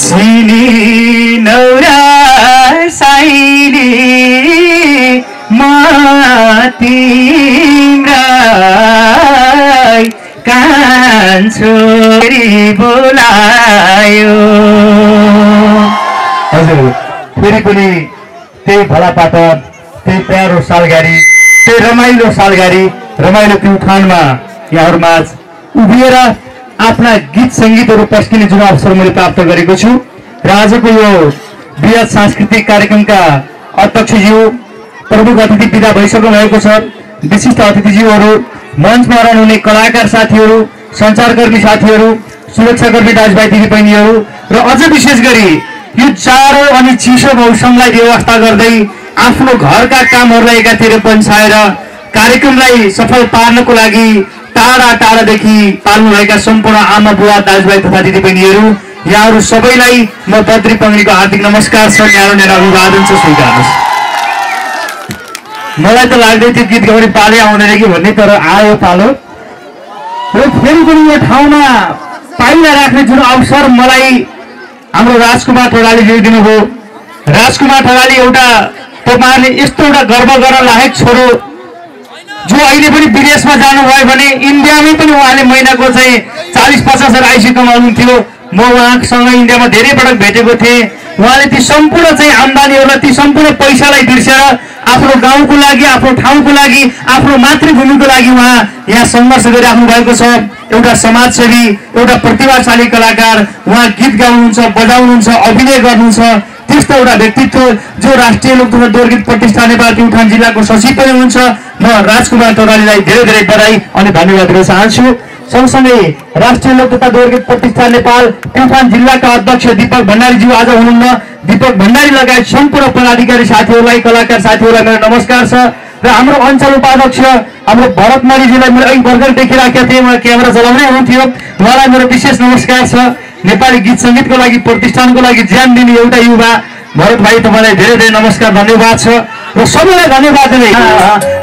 सिनी नौरा साइली तिम्रै कान छोरी बोलायो। हजुर फेरि पनि त्यही भलापाटन त्यही प्यारो सालगाडी त्यही रमाइलो सालगाडी रमाइलो प्युठानमा यहाँहरूमाझ उभिएर आफ्ना गीत सङ्गीतहरू पस्किने जुन अवसर मैले प्राप्त गरेको छु र आजको यो बृहत सांस्कृतिक कार्यक्रमका अध्यक्षज्यू प्रमुख अतिथि विदा भइसक्नु भएको छ। विशिष्ट अतिथिज्यूहरू, मञ्चमा रहनुहुने कलाकार साथीहरू, सञ्चारकर्मी साथीहरू, सुरक्षाकर्मी दाजुभाइ दिदीबहिनीहरू र अझ विशेष गरी यो जाडो अनि चिसो मौसमलाई व्यवस्था गर्दै आफ्नो घरका कामहरूलाई एकातिर पन्छाएर कार्यक्रमलाई सफल पार्नको लागि टाढा टाढादेखि पाल्नुभएका सम्पूर्ण आमा बुवा दाजुभाइ तथा दिदीबहिनीहरू, यहाँहरू सबैलाई म बद्री पङ्गडीको हार्दिक नमस्कार छ, न्यानो न्यानो अभिवादन छ, स्वीकार्नुहोस्। मलाई त लाग्दै थियो गीत गाउने पालै आउँदैन कि भन्ने, तर आयो पालो र फेरि पनि यो ठाउँमा पाइराख्ने जुन अवसर मलाई हाम्रो राजकुमार ठडालीले दिनुभयो। राजकुमार ठडाली एउटा तपाईँहरूले यस्तो एउटा गर्व गर्न लायक छोरो जो अहिले पनि विदेशमा जानुभयो भने इन्डियामै पनि उहाँले महिनाको चाहिँ 40-50 आइसी कमाउनुहुन्थ्यो। म उहाँसँग इन्डियामा धेरै पटक भेटेको थिएँ। उहाँले ती सम्पूर्ण चाहिँ आम्दानीहरूलाई ती सम्पूर्ण पैसालाई बिर्सेर आफ्नो गाउँको लागि, आफ्नो ठाउँको लागि, आफ्नो मातृभूमिको लागि उहाँ यहाँ सङ्घर्ष गरिराख्नु भएको छ। एउटा समाजसेवी, एउटा प्रतिभाशाली कलाकार, उहाँ गीत गाउनुहुन्छ, बजाउनुहुन्छ, अभिनय गर्नुहुन्छ, त्यस्तो एउटा व्यक्तित्व जो राष्ट्रिय लोकतन्त्र दौडगीत प्रतिष्ठान नेपाल प्युठान जिल्लाको सचिव पनि हुनुहुन्छ। म राजकुमार ठडालीलाई धेरै धेरै बधाई अनि धन्यवाद दिन चाहन्छु। सँगसँगै राष्ट्रिय लोकतन्त्र दौडगीत प्रतिष्ठान नेपाल प्युठान जिल्लाका अध्यक्ष दीपक भण्डारीज्यू आज हुनुहुन्न। दीपक भण्डारी लगायत सम्पूर्ण पदाधिकारी साथीहरूलाई, कलाकार साथीहरूलाई मेरो नमस्कार छ। र हाम्रो अञ्चल उपाध्यक्ष हाम्रो भरत मणिजीलाई मैले अहिले भर्खर देखिराखेको थिएँ, उहाँ क्यामेरा चलाउनै हुनुहुन्थ्यो, उहाँलाई मेरो विशेष नमस्कार छ। नेपाली गीत सङ्गीतको लागि, प्रतिष्ठानको लागि ज्यान दिने एउटा युवा भरत भाइ, तपाईँलाई धेरै धेरै नमस्कार, धन्यवाद छ र सबैलाई धन्यवाद दिने।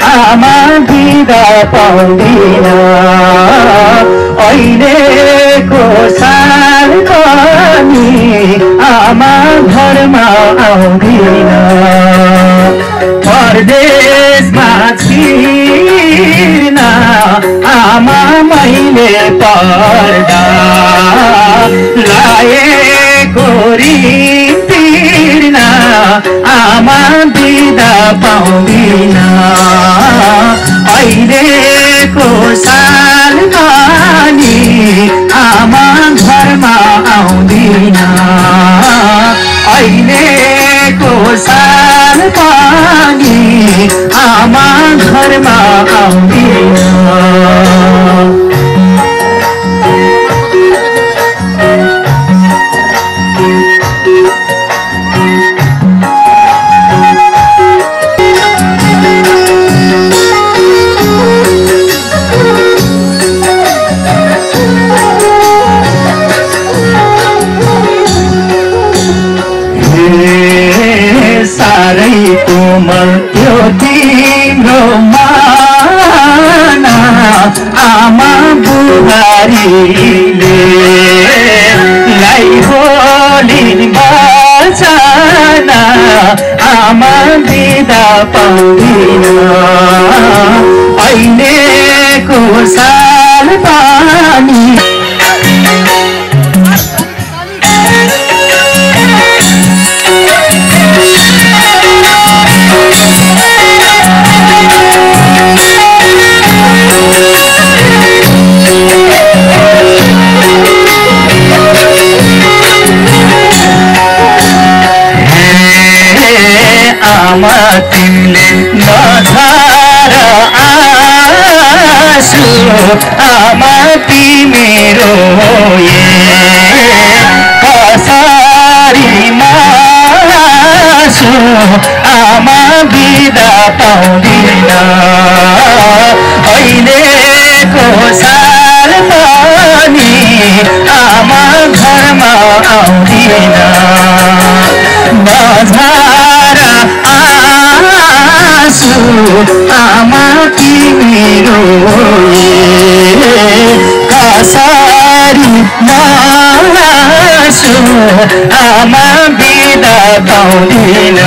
आमा बिदा पाउँदिन अहिलेको साल पनि आमा घरमा आउँदिन, परदेशमा छिर्न आमा मैले पर्दा लाएको ऋण तिर्न आमा बिदा पाउँदिन अहिलेको साल पनि आमा घरमा आउँदिन, अहिलेको साल पनि आमा घरमा आउँदिन। सारै कोमल त्यो तिम्रो माना आमा बुहारीले लाई बोलिन् बचाना आमा बिदा पाउँदिन अहिलेको साल पानी। आमा तिमीले नझार आँसु आमा तिम्रो कसरी मासु आमा बिदा पाउँदिन अहिलेको साल पनि आमा घरमा आउँदिन, नझार आँसु आमा तिम्रो कसरी मासु आमा बिदा पाउँदिन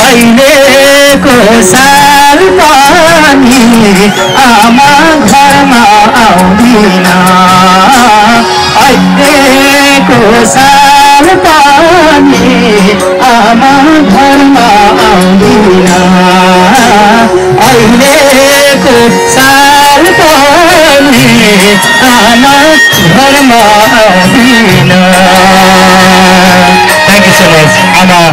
अहिलेको साल पनि आमा घरमा आउँदिन अहिलेको साल पनि आमा घरमा आउँदिन अहिलेको साल पनि आमा घरमा आउँदिन। थ्याङ्क यू सो मच आमा।